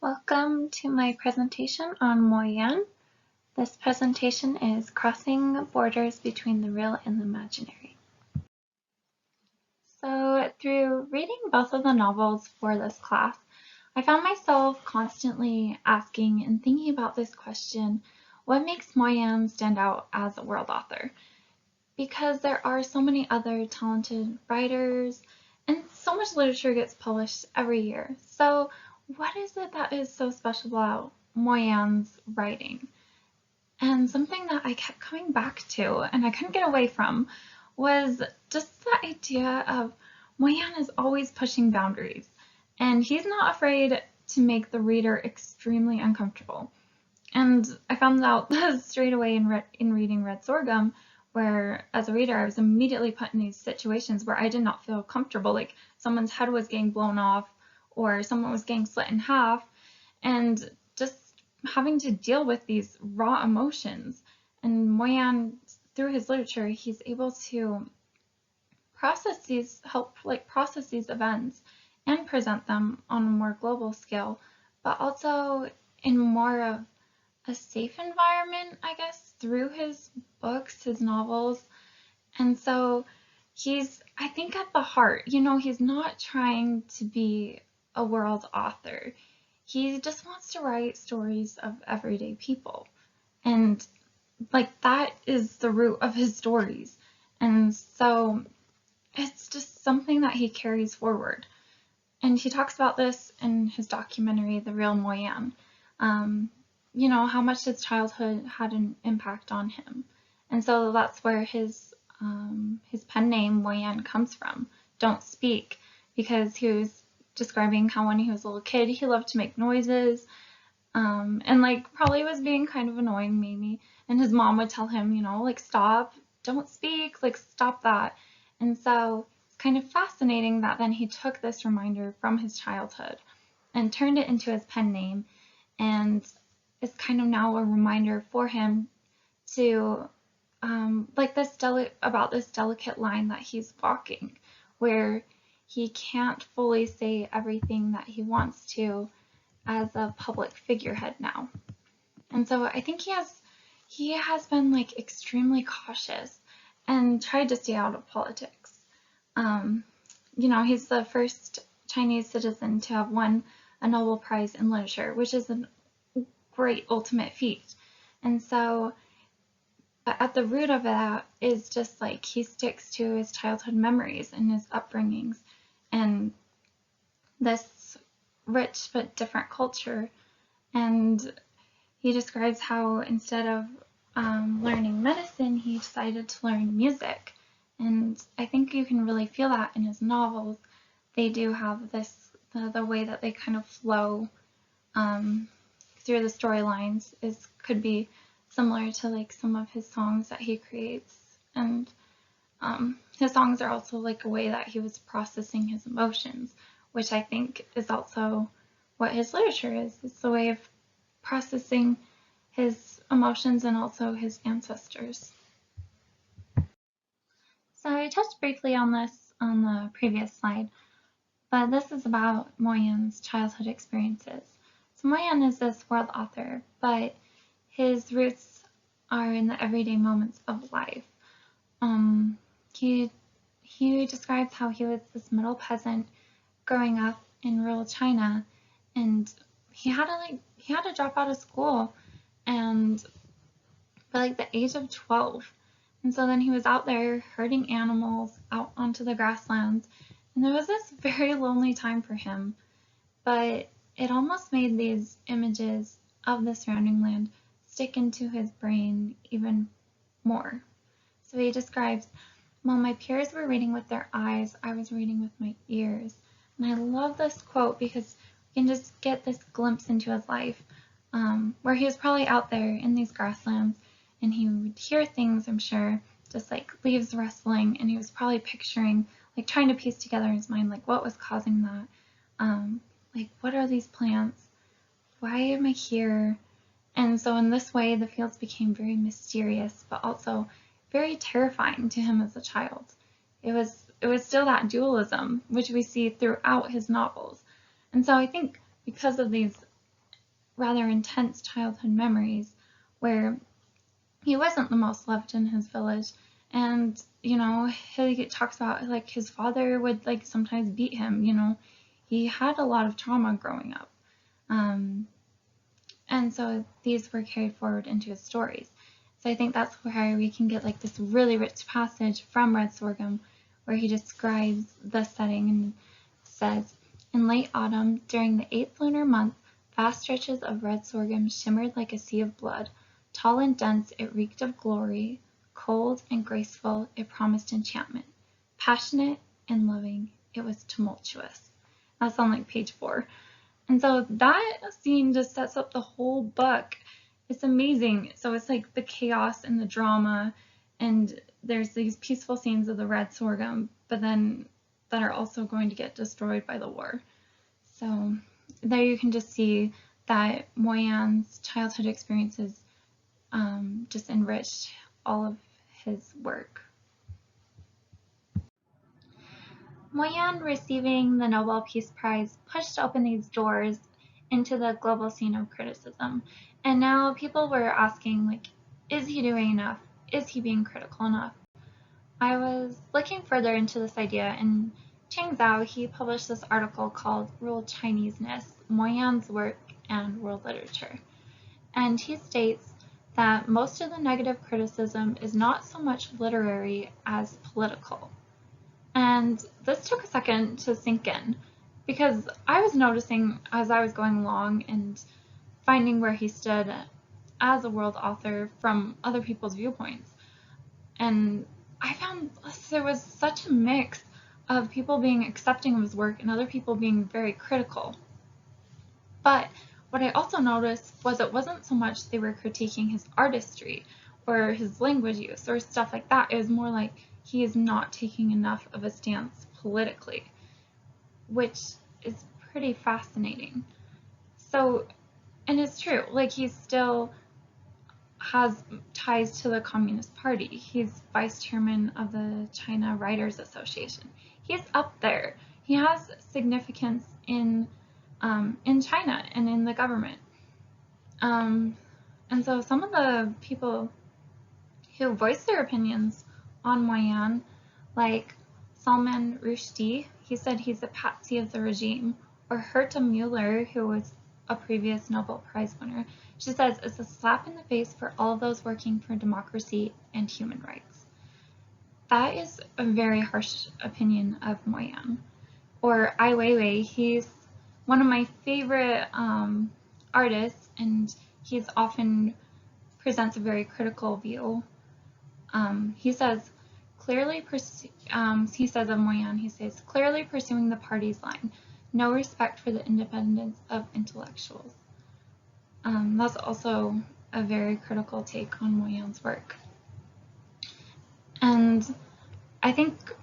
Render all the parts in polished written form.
Welcome to my presentation on Moyan. This presentation is Crossing Borders Between the Real and the Imaginary. So through reading both of the novels for this class, I found myself constantly asking and thinking about this question, what makes Moyan stand out as a world author? Because there are so many other talented writers and so much literature gets published every year. So what is it that is so special about Moyan's writing? And something that I kept coming back to and I couldn't get away from was just the idea of Moyan is always pushing boundaries and he's not afraid to make the reader extremely uncomfortable. And I found out straight away in reading Red Sorghum, where as a reader I was immediately put in these situations where I did not feel comfortable, like someone's head was getting blown off or someone was getting split in half, and just having to deal with these raw emotions. And Moyan, through his literature, he's able to process these events and present them on a more global scale, but also in more of a safe environment, I guess, through his books, his novels. And so he's, I think at the heart, he's not trying to be a world author. He just wants to write stories of everyday people. And like that is the root of his stories. And so it's just something that he carries forward. And he talks about this in his documentary, The Real Moyan. How much his childhood had an impact on him. And so that's where his pen name Moyan comes from, Don't Speak, because he was describing how when he was a little kid, he loved to make noises, and like probably was being kind of annoying maybe. And his mom would tell him, like, stop, don't speak, like stop that. And so it's kind of fascinating that then he took this reminder from his childhood and turned it into his pen name, and it's kind of now a reminder for him to about this delicate line that he's walking, where he can't fully say everything that he wants to as a public figurehead now. And so I think he has been like extremely cautious and tried to stay out of politics. He's the first Chinese citizen to have won a Nobel Prize in literature, which is a great ultimate feat. And so at the root of that is just like he sticks to his childhood memories and his upbringings and this rich but different culture. And he describes how instead of learning medicine, he decided to learn music. And I think you can really feel that in his novels. They do have this, the way that they kind of flow through the storylines could be similar to like some of his songs that he creates. And his songs are also like a way that he was processing his emotions, which I think is also what his literature is. It's a way of processing his emotions and also his ancestors. So I touched briefly on this on the previous slide, but this is about Moyan's childhood experiences. So Moyan is this world author, but his roots are in the everyday moments of life. He describes how he was this middle peasant growing up in rural China, and he had to drop out of school and by like the age of 12. And so then he was out there herding animals out onto the grasslands, and it was this very lonely time for him. But it almost made these images of the surrounding land stick into his brain even more. So he describes, while my peers were reading with their eyes, I was reading with my ears. And I love this quote because we can just get this glimpse into his life, where he was probably out there in these grasslands and he would hear things, I'm sure, just like leaves rustling, and he was probably picturing, like trying to piece together in his mind, like what was causing that, like what are these plants, why am I here? And so in this way, the fields became very mysterious, but also very terrifying to him as a child. It was still that dualism, which we see throughout his novels. And so I think because of these rather intense childhood memories where he wasn't the most loved in his village. And, he talks about like his father would like sometimes beat him, he had a lot of trauma growing up. And so these were carried forward into his stories. So I think that's where we can get like this really rich passage from Red Sorghum where he describes the setting and says, in late autumn, during the 8th lunar month, vast stretches of red sorghum shimmered like a sea of blood. Tall and dense, it reeked of glory. Cold and graceful, it promised enchantment. Passionate and loving, it was tumultuous. That's on like page 4. And so that scene just sets up the whole book. It's amazing. So it's like the chaos and the drama, and there's these peaceful scenes of the red sorghum, but then that are also going to get destroyed by the war. So there you can just see that Moyan's childhood experiences just enriched all of his work. Moyan receiving the Nobel Peace Prize pushed open these doors into the global scene of criticism. And now people were asking, like, is he doing enough? Is he being critical enough? I was looking further into this idea, and Chang Zhao, he published this article called World Chineseness, Moyan's Work and World Literature. And he states that most of the negative criticism is not so much literary as political. And this took a second to sink in because I was noticing as I was going along and finding where he stood as a world author from other people's viewpoints. And I found there was such a mix of people being accepting of his work and other people being very critical. But what I also noticed was it wasn't so much they were critiquing his artistry or his language use or stuff like that. It was more like he is not taking enough of a stance politically, which is pretty fascinating. So, and it's true, like he still has ties to the Communist Party. He's vice chairman of the China Writers Association. He's up there. He has significance in China and in the government. And so some of the people who voiced their opinions on Moyan, like Salman Rushdie, he said he's a patsy of the regime, or Herta Müller, who was a previous Nobel Prize winner, she says it's a slap in the face for all of those working for democracy and human rights. That is a very harsh opinion of Moyan. Or Ai Weiwei, he's one of my favorite artists, and he's often presents a very critical view. He says, he says of Moyan, he says, clearly pursuing the party's line, no respect for the independence of intellectuals. That's also a very critical take on Moyan's work. And I think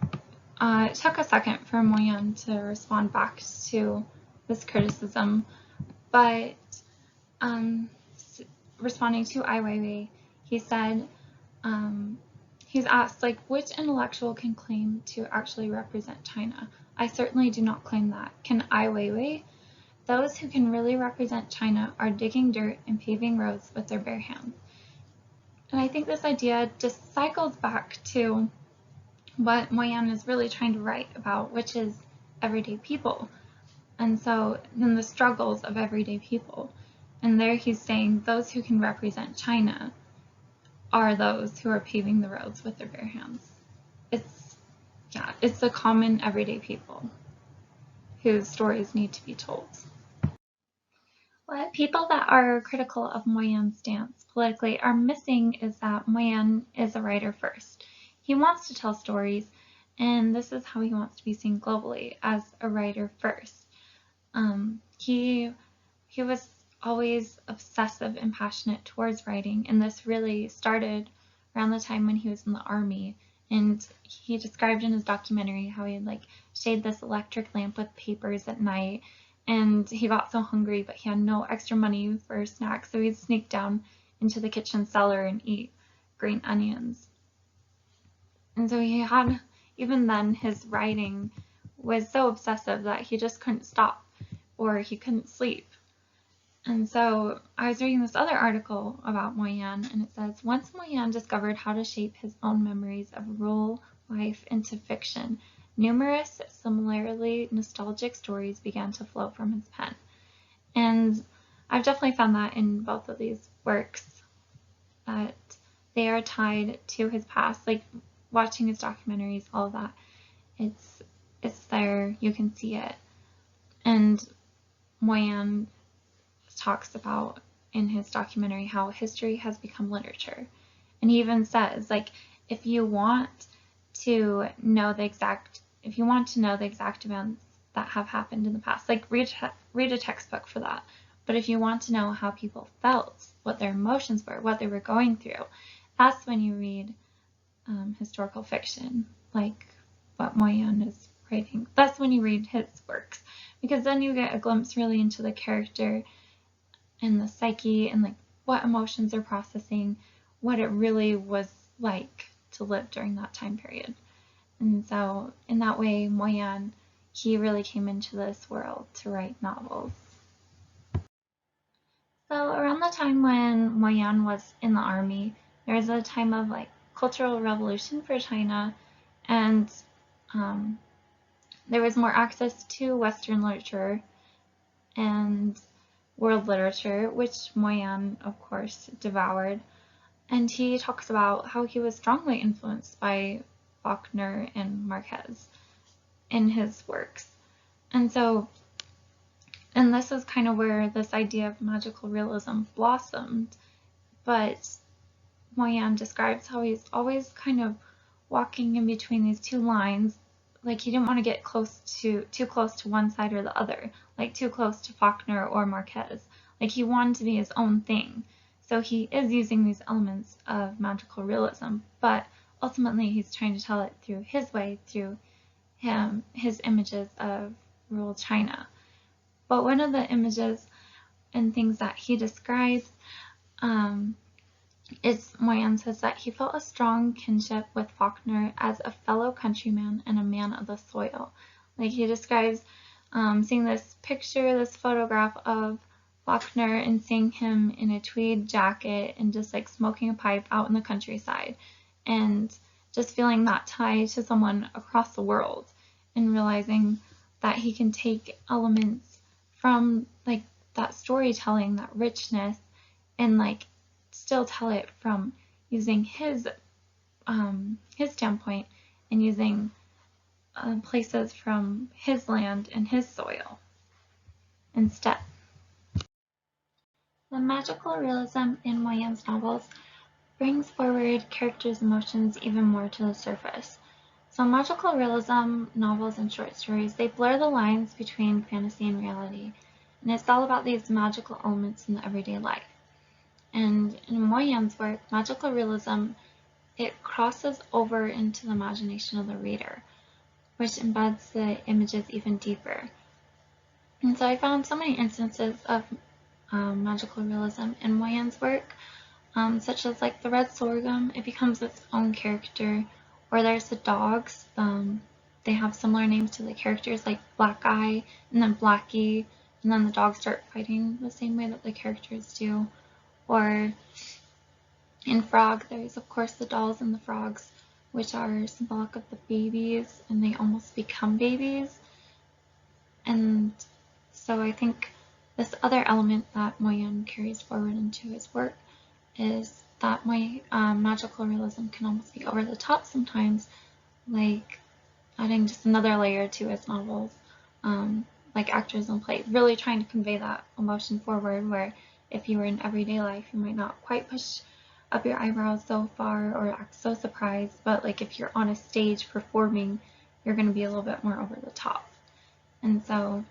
it took a second for Moyan to respond back to this criticism, but responding to Ai Weiwei, he said, he's asked, like, which intellectual can claim to actually represent China? I certainly do not claim that. Can Ai Weiwei? Those who can really represent China are digging dirt and paving roads with their bare hands. And I think this idea just cycles back to what Moyan is really trying to write about, which is everyday people. And so then the struggles of everyday people. And there he's saying those who can represent China are those who are paving the roads with their bare hands. It's the common everyday people whose stories need to be told. What people that are critical of Moyan's stance politically are missing is that Moyan is a writer first. He wants to tell stories, and this is how he wants to be seen globally, as a writer first. He was always obsessive and passionate towards writing, and this really started around the time when he was in the army. And he described in his documentary how he would shade this electric lamp with papers at night, and he got so hungry but he had no extra money for snacks, so he'd sneak down into the kitchen cellar and eat green onions. And so even then his writing was so obsessive that he just couldn't stop or he couldn't sleep. And so I was reading this other article about Moyan, and it says, once Moyan discovered how to shape his own memories of rural life into fiction, numerous similarly nostalgic stories began to flow from his pen. And I've definitely found that in both of these works, that they are tied to his past, like watching his documentaries, all of that. It's there, you can see it. And Moyan talks about in his documentary how history has become literature. And he even says, like, if you want to know the exact events that have happened in the past, like read a textbook for that. But if you want to know how people felt, what their emotions were, what they were going through, that's when you read historical fiction, like what Moyan is writing. That's when you read his works, because then you get a glimpse really into the character and the psyche and like what emotions they're processing, what it really was like to live during that time period. And so in that way, Moyan, he really came into this world to write novels. So around the time when Moyan was in the army, there was a time of like cultural revolution for China, and um, there was more access to Western literature and world literature, which Moyan, of course, devoured. And he talks about how he was strongly influenced by Faulkner and Marquez in his works. And so, and this is kind of where this idea of magical realism blossomed. But Moyan describes how he's always kind of walking in between these two lines. Like he didn't want to get too close to one side or the other, like too close to Faulkner or Marquez. Like he wanted to be his own thing. So he is using these elements of magical realism, but ultimately he's trying to tell it through his way, through his images of rural China. But one of the images and things that he describes is Moyan says that he felt a strong kinship with Faulkner as a fellow countryman and a man of the soil. Like he describes seeing this picture, this photograph of Faulkner and seeing him in a tweed jacket and just like smoking a pipe out in the countryside, and just feeling that tie to someone across the world, and realizing that he can take elements from like that storytelling, that richness, and like still tell it from using his standpoint and using places from his land and his soil instead. The magical realism in Moyan's novels brings forward characters' emotions even more to the surface. So magical realism novels and short stories, they blur the lines between fantasy and reality, and it's all about these magical elements in the everyday life. And in Moyan's work, magical realism, it crosses over into the imagination of the reader, which embeds the images even deeper. And so I found so many instances of magical realism in Moyan's work, such as like the red sorghum, it becomes its own character, or there's the dogs, they have similar names to the characters like Black Eye and then Blackie, and then the dogs start fighting the same way that the characters do. Or in Frog, there's of course the dolls and the frogs, which are symbolic of the babies, and they almost become babies. And so I think this other element that Moyan carries forward into his work is that magical realism can almost be over the top sometimes, like adding just another layer to his novels, like Actors in Play, really trying to convey that emotion forward, where if you were in everyday life, you might not quite push up your eyebrows so far or act so surprised, but like if you're on a stage performing, you're going to be a little bit more over the top. And so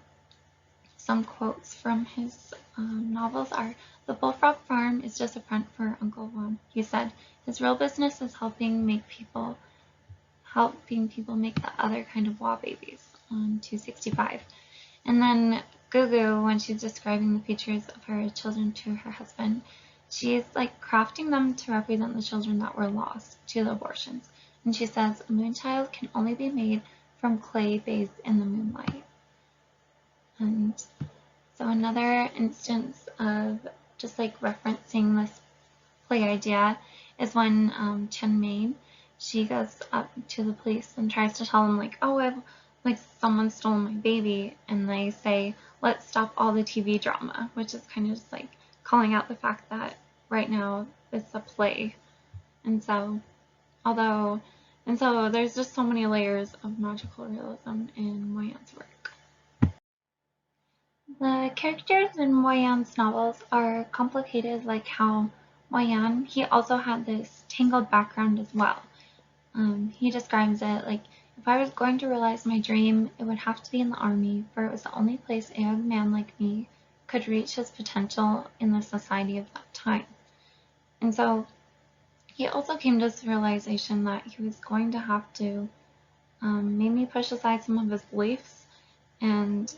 some quotes from his novels are, "The Bullfrog Farm is just a front for Uncle Juan. He said his real business is helping people make the other kind of wall babies," on 265. And then Gugu, when she's describing the features of her children to her husband, she's like crafting them to represent the children that were lost to the abortions. And she says, "A moonchild can only be made from clay bathed in the moonlight." And So another instance of just like referencing this play idea is when Chen Main, she goes up to the police and tries to tell them like, oh, like someone stole my baby, and they say, let's stop all the TV drama, which is kind of just like calling out the fact that right now it's a play. And so there's just so many layers of magical realism in Moyan's work. The characters in Moyan's novels are complicated, like how Moyan, he also had this tangled background as well. He describes it like, if I was going to realize my dream, it would have to be in the army, for it was the only place a young man like me could reach his potential in the society of that time. And so he also came to this realization that he was going to have to maybe push aside some of his beliefs, and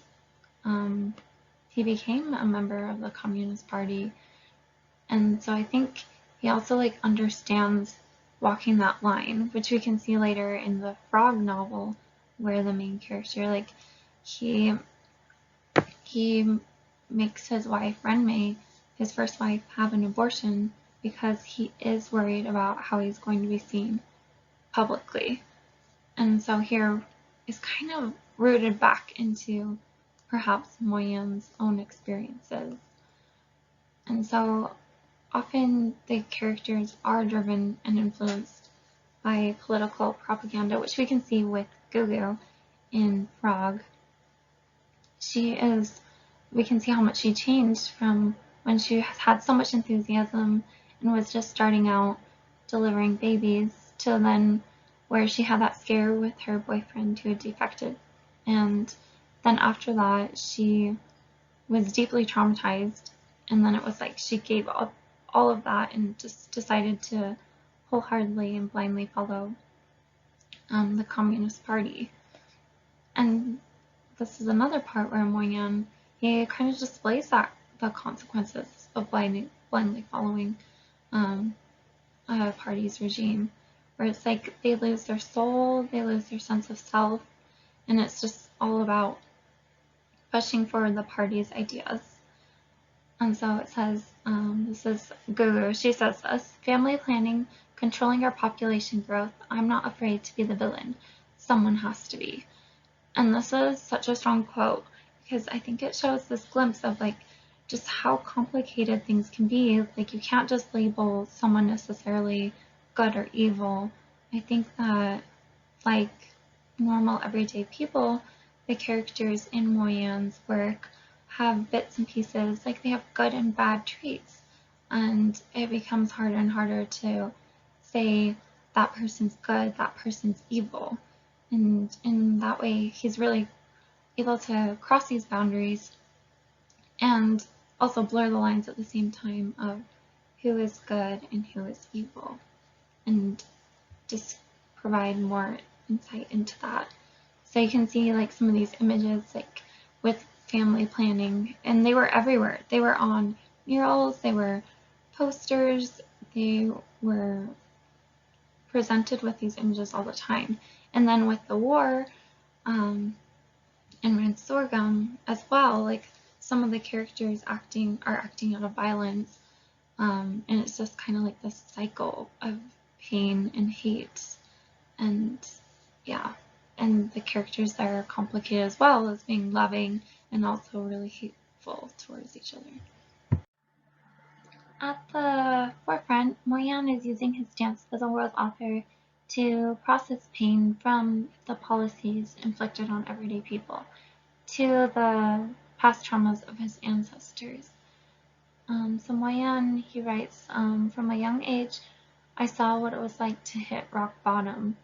he became a member of the Communist Party. And so I think he also like understands walking that line, which we can see later in the Frog novel, where the main character, like, he makes his wife Renmei, his first wife, have an abortion because he is worried about how he's going to be seen publicly. And so here is kind of rooted back into perhaps Moyan's own experiences. And so often the characters are driven and influenced by political propaganda, which we can see with Gugu in Frog. We can see how much she changed from when she had so much enthusiasm and was just starting out delivering babies to then where she had that scare with her boyfriend who had defected. And then after that, she was deeply traumatized, and then it was like she gave up all of that and just decided to wholeheartedly and blindly follow the Communist Party. And this is another part where Moyan, he kind of displays the consequences of blindly following a party's regime, where it's like they lose their soul, they lose their sense of self, and it's just all about pushing forward the party's ideas. And so it says, this is Gugu, she says this, family planning, controlling our population growth, I'm not afraid to be the villain. Someone has to be. And this is such a strong quote, because I think it shows this glimpse of like just how complicated things can be. Like, you can't just label someone necessarily good or evil. I think that, like normal everyday people, the characters in Moyan's work have bits and pieces, like they have good and bad traits, and it becomes harder and harder to say that person's good, that person's evil. And in that way, he's really able to cross these boundaries and also blur the lines at the same time of who is good and who is evil, and just provide more insight into that. So you can see like some of these images like with family planning, and they were everywhere. They were on murals, they were posters, they were presented with these images all the time. And then with the war, and with Sorghum as well, like some of the characters are acting out of violence, and it's just kind of like this cycle of pain and hate, and yeah, and the characters that are complicated as well as being loving and also really hateful towards each other. At the forefront, Moyan is using his stance as a world author to process pain from the policies inflicted on everyday people to the past traumas of his ancestors. So Moyan, he writes, from a young age, I saw what it was like to hit rock bottom.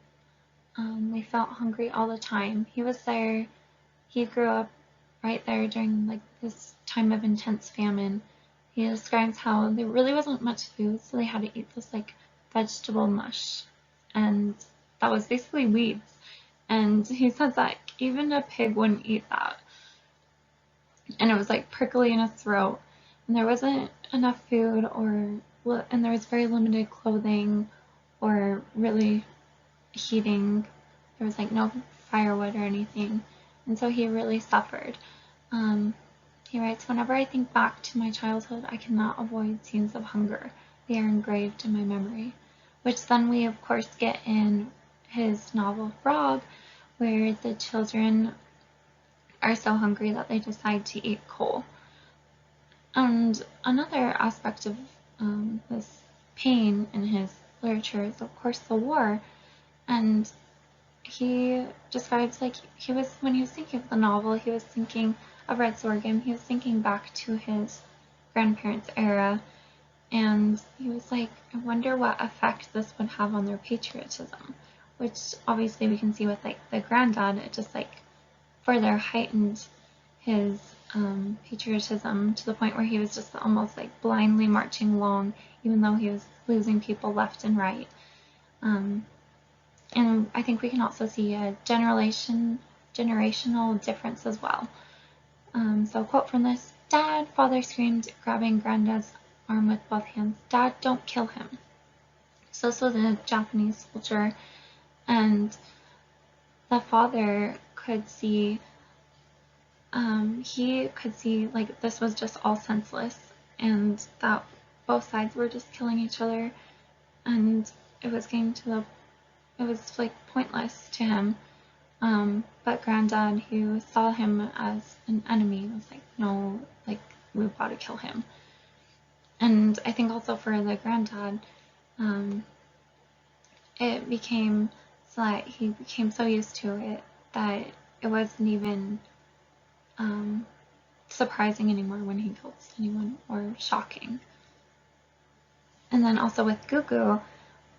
We felt hungry all the time. He was there. He grew up right there during like this time of intense famine. He describes how there really wasn't much food, so they had to eat this like vegetable mush, and that was basically weeds. And he says that even a pig wouldn't eat that, and it was like prickly in his throat, and there wasn't enough food, and there was very limited clothing or really heating. There was like no firewood or anything, and so he really suffered. He writes, "Whenever I think back to my childhood, I cannot avoid scenes of hunger. They are engraved in my memory." Which then we, of course, get in his novel Frog, where the children are so hungry that they decide to eat coal. And another aspect of this pain in his literature is, of course, the war. And he describes, like, when he was thinking of the novel, he was thinking of Red Sorghum. He was thinking back to his grandparents' era, and he was like, I wonder what effect this would have on their patriotism, which obviously we can see with, like, the granddad. It just, like, further heightened his patriotism to the point where he was just almost, like, blindly marching along, even though he was losing people left and right. And I think we can also see a generational difference as well. So a quote from this: "Dad," father screamed, grabbing Granddad's arm with both hands. "Dad, don't kill him." So this was a Japanese soldier, and the father could see, like, this was just all senseless, and that both sides were just killing each other, and it was like pointless to him. But Granddad, who saw him as an enemy, was like, no, like, we've got to kill him. And I think also for the Granddad, it became so that he became so used to it that it wasn't even surprising anymore when he killed anyone, or shocking. And then also with Gugu,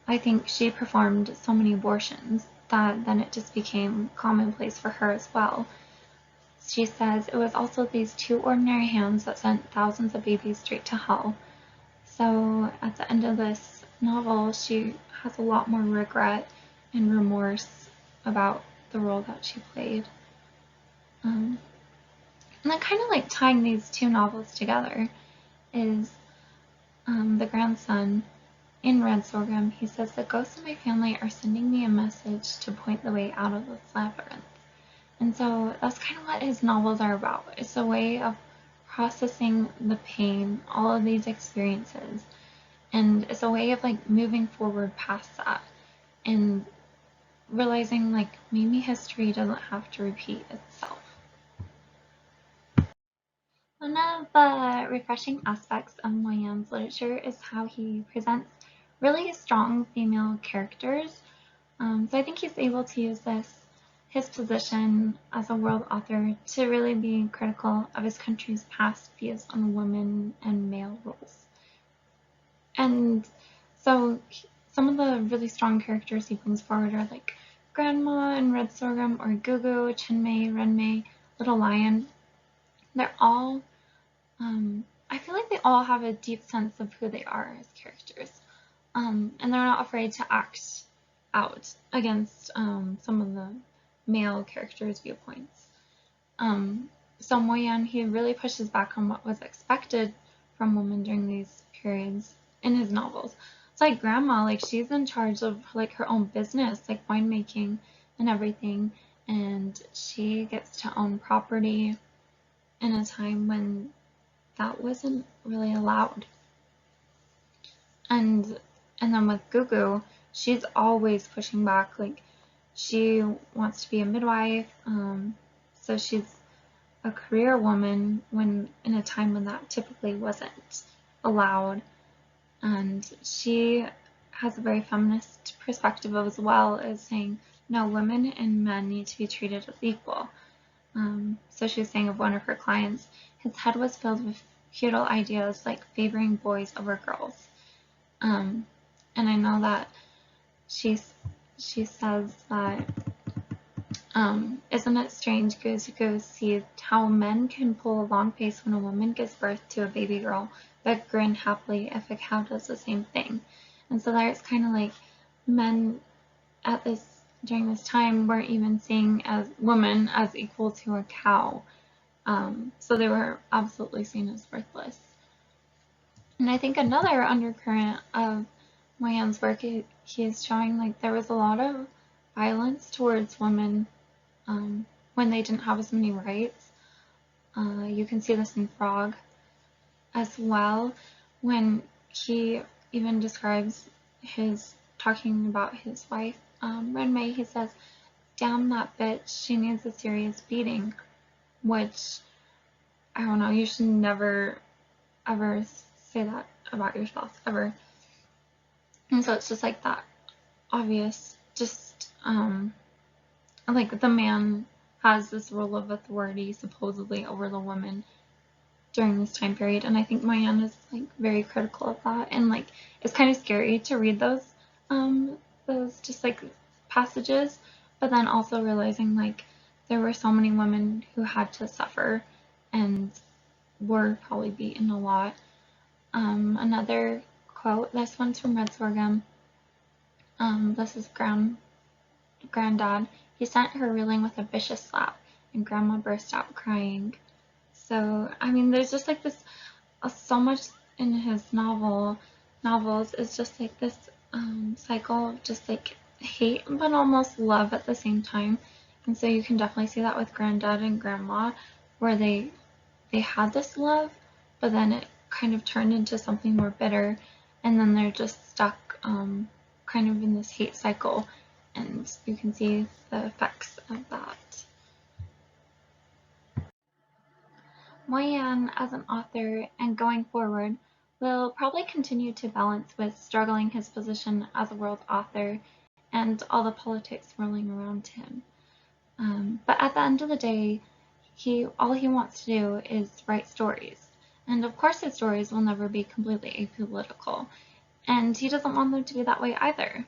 I think she performed so many abortions that then it just became commonplace for her as well. She says, "It was also these two ordinary hands that sent thousands of babies straight to hell." So at the end of this novel, she has a lot more regret and remorse about the role that she played. And then kind of like tying these two novels together is the grandson in Red Sorghum. He says, "The ghosts of my family are sending me a message to point the way out of this labyrinth." And so that's kind of what his novels are about. It's a way of processing the pain, all of these experiences, and it's a way of, like, moving forward past that and realizing, like, maybe history doesn't have to repeat itself. One of the refreshing aspects of Moynihan's literature is how he presents really strong female characters. So I think he's able to use his position as a world author to really be critical of his country's past views on women and male roles. And so some of the really strong characters he brings forward are like Grandma and Red Sorghum, or Gugu, Chinmay, Renmei, Little Lion. They're all, I feel like they all have a deep sense of who they are as characters. And they're not afraid to act out against some of the male characters' viewpoints. So Moynihan, he really pushes back on what was expected from women during these periods in his novels. It's like Grandma, like, she's in charge of, like, her own business, like winemaking and everything, and she gets to own property in a time when that wasn't really allowed. And then with Gugu, she's always pushing back. Like, she wants to be a midwife, so she's a career woman when in a time when that typically wasn't allowed. And she has a very feminist perspective as well, as saying, no, women and men need to be treated as equal. So she was saying of one of her clients, his head was filled with feudal ideas like favoring boys over girls. And I know that she says that, isn't it strange to go see how men can pull a long face when a woman gives birth to a baby girl, but grin happily if a cow does the same thing. And so there's kind of like men during this time weren't even seeing as women as equal to a cow. So they were absolutely seen as worthless. And I think another undercurrent of Moynihan's work, he is showing, like, there was a lot of violence towards women when they didn't have as many rights. You can see this in Frog as well, when he even describes his talking about his wife, Ren Mei. He says, "Damn that bitch, she needs a serious beating," which, I don't know, you should never ever say that about your spouse, ever. And so it's just like that obvious, just like the man has this role of authority supposedly over the woman during this time period, and I think Moyenne is like very critical of that, and like it's kind of scary to read those just like passages, but then also realizing like there were so many women who had to suffer and were probably beaten a lot. Another quote, this one's from Red Sorghum. This is Granddad. He sent her reeling with a vicious slap, and Grandma burst out crying. So, I mean, there's just like this, so much in his novels is just like this cycle of just like hate, but almost love at the same time. And so you can definitely see that with Granddad and Grandma, where they had this love, but then it kind of turned into something more bitter, and then they're just stuck kind of in this hate cycle, and you can see the effects of that. Moyenne, as an author and going forward, will probably continue to balance with struggling his position as a world author and all the politics rolling around him. But at the end of the day, all he wants to do is write stories. And of course his stories will never be completely apolitical. And he doesn't want them to be that way either.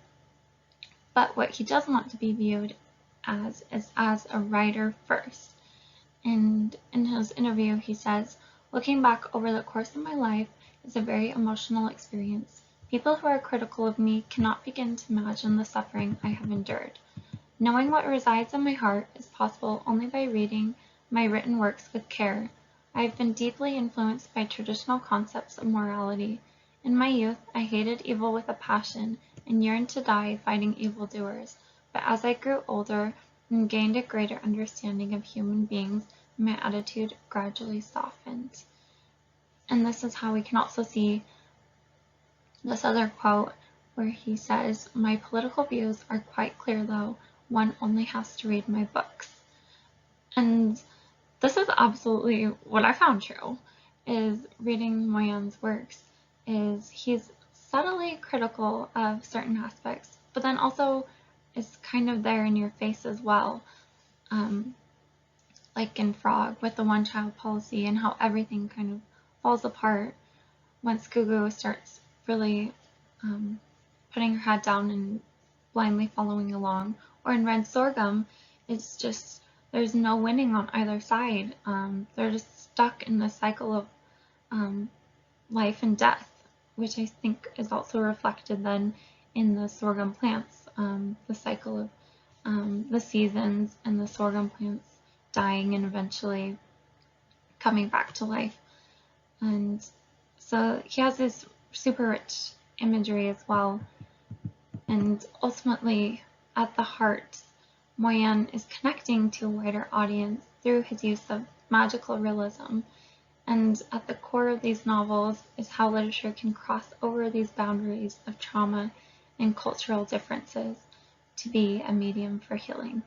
But what he does want to be viewed as is as a writer first. And in his interview, he says, "Looking back over the course of my life is a very emotional experience. People who are critical of me cannot begin to imagine the suffering I have endured. Knowing what resides in my heart is possible only by reading my written works with care. I have been deeply influenced by traditional concepts of morality. In my youth, I hated evil with a passion and yearned to die fighting evildoers. But as I grew older and gained a greater understanding of human beings, my attitude gradually softened." And this is how we can also see this other quote where he says, "My political views are quite clear though. One only has to read my books." And this is absolutely what I found true, is reading Moyenne's works, is he's subtly critical of certain aspects, but then also is kind of there in your face as well. Like in Frog with the one-child policy and how everything kind of falls apart once Gugu starts really putting her head down and blindly following along. Or in Red Sorghum, it's just there's no winning on either side. They're just stuck in the cycle of life and death, which I think is also reflected then in the sorghum plants, the cycle of the seasons and the sorghum plants dying and eventually coming back to life. And so he has this super rich imagery as well. And ultimately, at the heart, Moyenne is connecting to a wider audience through his use of magical realism. And at the core of these novels is how literature can cross over these boundaries of trauma and cultural differences to be a medium for healing.